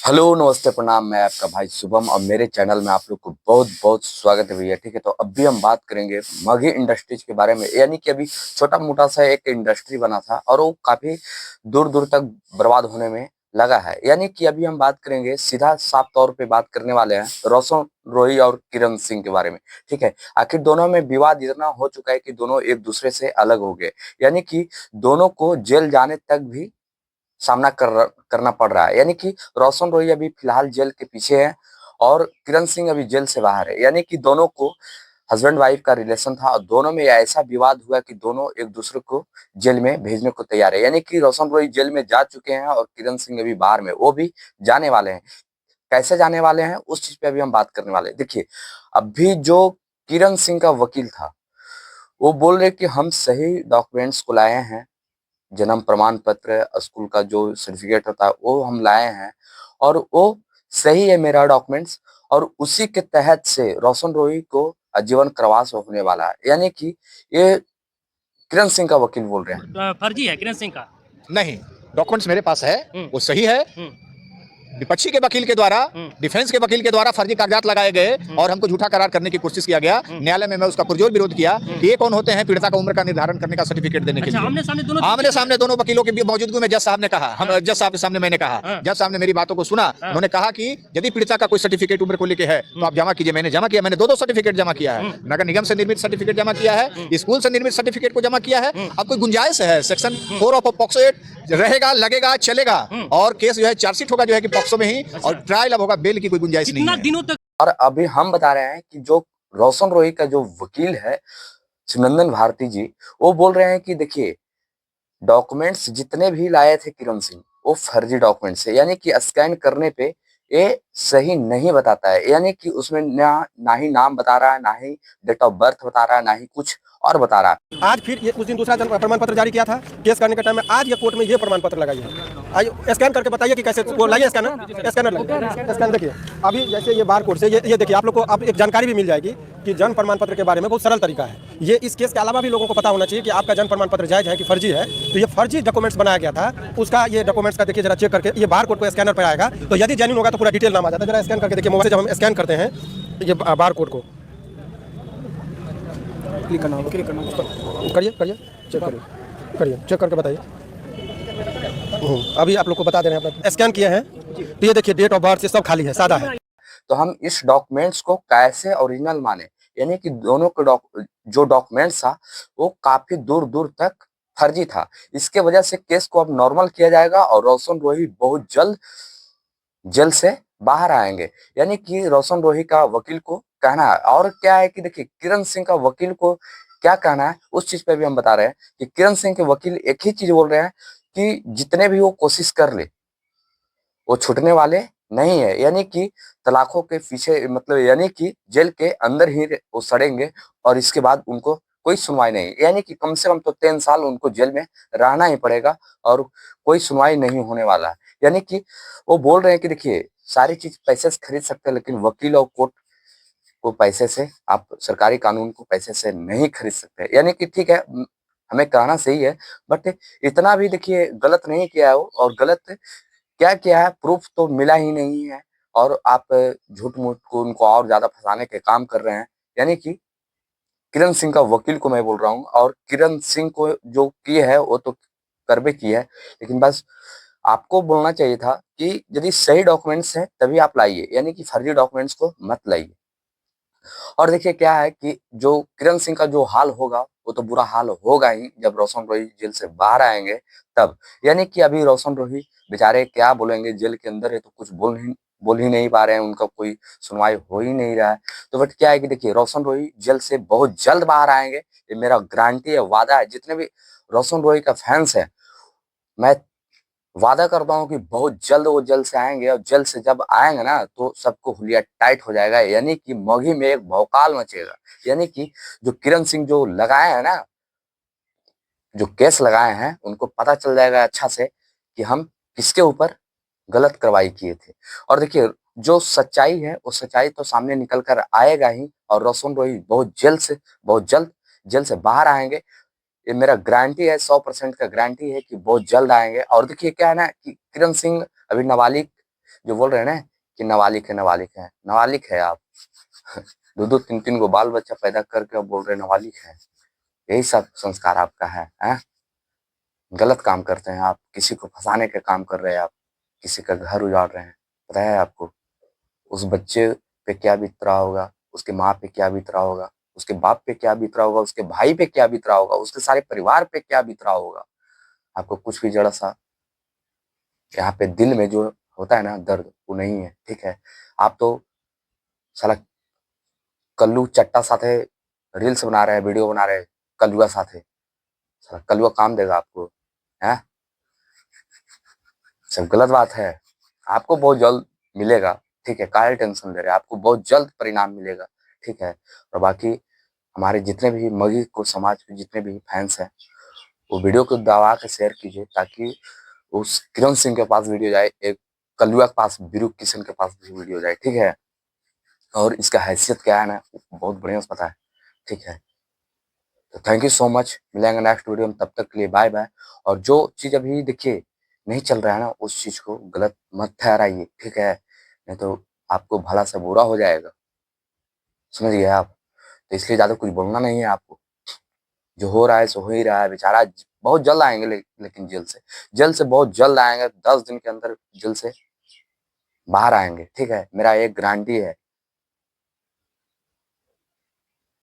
Hello नमस्ते प्रणाम। मैं आपका भाई शुभम और मेरे चैनल में आप लोग को बहुत बहुत स्वागत है भैया। ठीक है, तो अभी हम बात करेंगे मगही इंडस्ट्रीज के बारे में। यानी कि अभी छोटा मोटा सा एक इंडस्ट्री बना था और वो काफी दूर दूर तक बर्बाद होने में लगा है। यानी कि अभी हम बात करेंगे, सीधा साफ तौर पे बात करने वाले हैं रोशन रोही और किरण सिंह के बारे में। ठीक है, आखिर दोनों में विवाद इतना हो चुका है कि दोनों एक दूसरे से अलग हो गए। यानी कि दोनों को जेल जाने तक भी सामना करना पड़ रहा है। यानी कि रोशन रोही अभी फिलहाल जेल के पीछे है और किरण सिंह अभी जेल से बाहर है। यानी कि दोनों को हस्बैंड वाइफ का रिलेशन था और दोनों में ऐसा विवाद हुआ कि दोनों एक दूसरे को जेल में भेजने को तैयार है। यानी कि रोशन रोही जेल में जा चुके हैं और किरण सिंह अभी बाहर में, वो भी जाने वाले हैं। कैसे जाने वाले हैं उस चीज पे अभी हम बात करने वाले हैं। देखिए, अभी जो किरण सिंह का वकील था वो बोल रहे कि हम सही डॉक्यूमेंट्स को लाए हैं, जन्म प्रमाण पत्र, स्कूल का जो सर्टिफिकेट होता है वो हम लाए हैं और वो सही है मेरा डॉक्यूमेंट्स, और उसी के तहत से रोशन रोही को आजीवन कारावास होने वाला है। यानी कि ये किरण सिंह का वकील बोल रहे हैं। फर्जी है किरण सिंह का। नहीं, डॉक्यूमेंट्स मेरे पास है, वो सही है। विपक्षी के वकील के द्वारा, डिफेंस के वकील के द्वारा फर्जी कागजात लगाए गए और हमको झूठा करार करने की कोशिश किया गया। न्यायालय में मैं उसका पुरजोर विरोध किया कि ये कौन होते हैं पीड़िता का उम्र का निर्धारण करने का सर्टिफिकेट देने के लिए। आमने सामने दोनों वकीलों की मौजूदगी में जज साहब ने कहा, हम जज साहब के सामने मैंने कहा, जज साहब ने मेरी बातों को सुना। उन्होंने कहा कि यदि पीड़िता का कोई सर्टिफिकेट उम्र को लेकर है तो आप जमा कीजिए। मैंने जमा किया, मैंने दो सर्टिफिकेट जमा किया है। नगर निगम से निर्मित सर्टिफिकेट जमा किया है, स्कूल से निर्मित सर्टिफिकेट को जमा किया है। अब कोई गुंजाइश है, सेक्शन 4 ऑफ पॉक्सो एक्ट रहेगा, लगेगा, चलेगा और केस जो है चार्जशीट होगा जो है कि पॉक्सो में ही, और ट्रायल अब होगा, बेल की कोई गुंजाइश नहीं है। दिनों तक और अभी हम बता रहे हैं कि जो रोशन रोही का जो वकील है सुनंदन भारती जी, वो बोल रहे हैं कि देखिए, डॉक्यूमेंट्स जितने भी लाए थे किरण सिंह वो फर्जी डॉक्यूमेंट्स है। यानी कि स्कैन करने पे ये सही नहीं बताता है। यानी कि उसमें ना ही नाम बता रहा है, ना ही डेट ऑफ बर्थ बता रहा है, ना ही कुछ और बता रहा है। आज फिर ये उस दिन दूसरा प्रमाण पत्र जारी किया था केस करने के टाइम में। आज ये कोर्ट में ये प्रमाण पत्र लगाई है। आइए स्कैन करके बताइए कि कैसे वो लाइए स्कैनर। स्कैनर देखिए, अभी जैसे ये बार कोड से ये देखिए, आप लोग को अब एक जानकारी भी मिल जाएगी कि जन्म प्रमाण पत्र के बारे में बहुत सरल तरीका है। ये इस केस के अलावा भी लोगों को पता होना चाहिए कि आपका जन्म प्रमाण पत्र जायज है कि फर्जी है। तो ये फर्जी डॉक्यूमेंट्स बनाया गया था, उसका ये डॉक्यूमेंट्स का देखिए जरा चेक करके, ये बार कोड को स्कैनर पर आएगा तो यदि जेन्युइन होगा तो पूरा डिटेल नाम आ जाता है। जरा स्कैन करके देखिए, मोबाइल से जब हम स्कैन करते हैं ये बार कोड को क्लिक करना होगा, करिए चेक करके बताइए। अभी आप लोग को बता दे रहे हैं, आप स्कैन किए हैं तो ये देखिए डेट ऑफ बर्थ से सब खाली है, सादा है। तो हम इस डॉक्यूमेंट्स को कैसे ओरिजिनल माने? यानी कि दोनों के जो डॉक्यूमेंट्स था वो काफी दूर दूर तक फर्जी था। इसके वजह से केस को अब नॉर्मल किया जाएगा और रोशन रोही बहुत जल्द जेल से बाहर आएंगे। यानी कि रोशन रोही का वकील को कहना है। और क्या है कि देखिए, किरण सिंह का वकील को क्या कहना है उस चीज पे भी हम बता रहे हैं कि किरण सिंह के वकील एक ही चीज बोल रहे हैं कि जितने भी वो कोशिश कर ले वो छूटने वाले नहीं है। यानी कि तलाकों के पीछे, मतलब यानी कि जेल के अंदर ही वो सड़ेंगे और इसके बाद उनको कोई सुनवाई नहीं। यानी कि कम से कम तो 3 साल उनको जेल में रहना ही पड़ेगा और कोई सुनवाई नहीं होने वाला है। यानी कि वो बोल रहे हैं कि देखिए, सारी चीज पैसे से खरीद सकते हैं लेकिन वकील और कोर्ट को पैसे से, आप सरकारी कानून को पैसे से नहीं खरीद सकते। यानी कि ठीक है, हमें कहना सही है बट इतना भी देखिए गलत नहीं किया है वो, और गलत क्या किया है प्रूफ तो मिला ही नहीं है और आप झूठ मूठ को उनको और ज्यादा फंसाने के काम कर रहे हैं। यानी कि किरण सिंह का वकील को मैं बोल रहा हूँ, और किरण सिंह को जो किए है वो तो करबे की है, लेकिन बस आपको बोलना चाहिए था कि यदि सही डॉक्यूमेंट्स हैं तभी आप लाइए, यानी कि फर्जी डॉक्यूमेंट्स को मत लाइए। और देखिए क्या है कि जो किरण सिंह का जो हाल होगा वो तो बुरा हाल होगा ही जब रोशन रोही जेल से बाहर आएंगे तब। यानी कि अभी रोशन रोही बेचारे क्या बोलेंगे, जेल के अंदर है तो कुछ बोल ही नहीं पा रहे हैं, उनका कोई सुनवाई हो ही नहीं रहा है। तो बट क्या है कि देखिए, रोशन रोही जेल से बहुत जल्द बाहर आएंगे, ये मेरा गारंटी है, वादा है। जितने भी रोशन रोही का फैंस है, मैं वादा करता हूँ कि बहुत जल्द वो जेल से आएंगे, और जेल से जब आएंगे ना तो सबको हुलिया टाइट हो जाएगा। यानी कि मगही में एक भौकाल मचेगा। यानी कि जो किरण सिंह जो लगाए हैं ना, जो केस लगाए हैं, उनको पता चल जाएगा अच्छा से कि हम किसके ऊपर गलत कार्रवाई किए थे। और देखिए, जो सच्चाई है वो सच्चाई तो सामने निकल कर आएगा ही, और रोशन रोही बहुत जल्द जेल से बाहर आएंगे। ये मेरा गारंटी है, 100% का गारंटी है कि बहुत जल्द आएंगे। और देखिए क्या है ना कि किरण सिंह अभी नाबालिग जो बोल रहे हैं ना कि नाबालिग है, नाबालिग है आप। 2-2 3-3 गो बाल बच्चा पैदा करके अब बोल रहे हैं नाबालिग है। यही सब संस्कार आपका है, हैं? गलत काम करते हैं आप, किसी को फंसाने के काम कर रहे हैं आप, किसी का घर उजाड़ रहे हैं। पता है आपको उस बच्चे पे क्या बीत रहा होगा, उसके माँ पे क्या बीत रहा होगा, उसके बाप पे क्या बीत रहा होगा, उसके भाई पे क्या बीत रहा होगा, उसके सारे परिवार पे क्या बीत रहा होगा। आपको कुछ भी जरा सा यहाँ पे दिल में जो होता है ना दर्द, वो नहीं है, ठीक है? आप तो साला कल्लू चट्टा साथे रील्स बना रहे हैं, वीडियो बना रहे हैं कल्लुआ साथे। साला कल्लुआ काम देगा आपको, हैं? सब गलत बात है। आपको बहुत जल्द मिलेगा, ठीक है? काहे टेंशन ले रहे हैं? आपको बहुत जल्द परिणाम मिलेगा, ठीक है? और बाकी हमारे जितने भी मगही को समाज के जितने भी फैंस हैं, वो वीडियो को दबा के शेयर कीजिए ताकि उस किरण सिंह के पास वीडियो जाए, एक कल्लुआ के पास, बीरू किशन के पास भी वीडियो जाए, ठीक है? और इसका हैसियत क्या है ना, बहुत बढ़िया से पता है, ठीक है? तो थैंक यू सो मच, मिलेंगे नेक्स्ट वीडियो में, तब तक के लिए बाय बाय। और जो चीज़ अभी देखिए नहीं चल रहा है ना, उस चीज़ को गलत मत ठहराइए, ठीक है? नहीं तो आपको भला से बुरा हो जाएगा, समझ गए आप? तो इसलिए ज़्यादा कुछ बोलना नहीं है आपको। जो हो रहा है सो हो ही रहा है, बेचारा बहुत जल्द आएंगे लेकिन जेल से बहुत जल्द आएंगे, 10 दिन के अंदर जेल से बाहर आएंगे, ठीक है? मेरा एक गारंटी है।